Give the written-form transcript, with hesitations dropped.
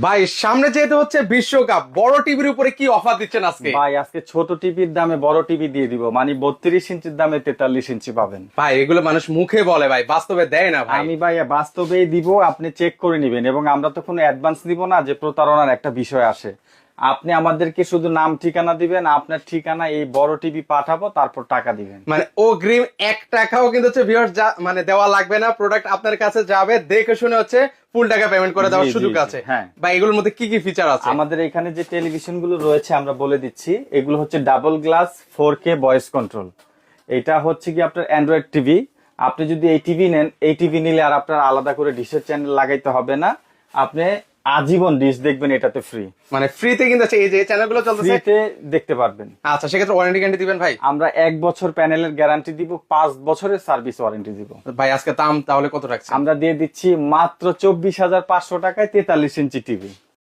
ভাই সামনে যেহেতু হচ্ছে বিশ্বকাপ, বড় টিভির উপরে কি অফার দিচ্ছেন আজকে? ভাই আজকে ছোট টিভির দামে বড় টিভি দিয়ে দিব, মানে 32 ইঞ্চির দামে 43 ইঞ্চি পাবেন। ভাই এগুলো মানুষ মুখে বলে, ভাই বাস্তবে দেয় না ভাই। আমি ভাই বাস্তবেই দিব, আপনি চেক করে নিবেন, এবং আমরা তো কোনো অ্যাডভান্স দিব না যে প্রতারণার একটা বিষয় আসে। আপনি আমাদেরকে শুধু নাম ঠিকানা দিবেন, আপনার ঠিকানা এই বড় টিভি পাঠাবো, তারপর টাকা দিবেন। মানে অগ্রিম 1 টাকাও কিন্তু হচ্ছে ভিউয়ার্স মানে দেওয়া লাগবে না, প্রোডাক্ট আপনার কাছে যাবে, দেখে শুনে হচ্ছে ফুল টাকা পেমেন্ট করে দেওয়ার জি, সুযোগ জি, আছে। হ্যাঁ। ভাই এগুলোর মধ্যে কি কি ফিচার আছে? আমাদের এখানে যে টেলিভিশন গুলো রয়েছে আমরা বলে দিচ্ছি, এগুলো হচ্ছে double glass 4K voice control. এটা হচ্ছে কি আপনার অ্যান্ড্রয়েড টিভি। আপনি যদি এই টিভি নেন, এই টিভি নিলে আর আপনার আলাদা করে ডিশের চ্যানেল লাগাইতে হবে না। আপনি আজীবন ডিশ দেখবেন এটাতে ফ্রি। মানে ফ্রিতে কিন্তু আছে, এই যে চ্যানেলগুলো চলতেছে ফ্রিতে দেখতে পারবেন। আচ্ছা, সেক্ষেত্রে ওয়ারেন্টি গ্যারান্টি দিবেন ভাই? আমরা 1 বছর প্যানেলের গ্যারান্টি দিব, 5 বছরের সার্ভিস ওয়ারেন্টি দিব। ভাই আজকে দাম তাহলে কত রাখছেন? আমরা দিয়ে দিচ্ছি মাত্র 24,500 টাকায় 43 ইঞ্চি টিভি।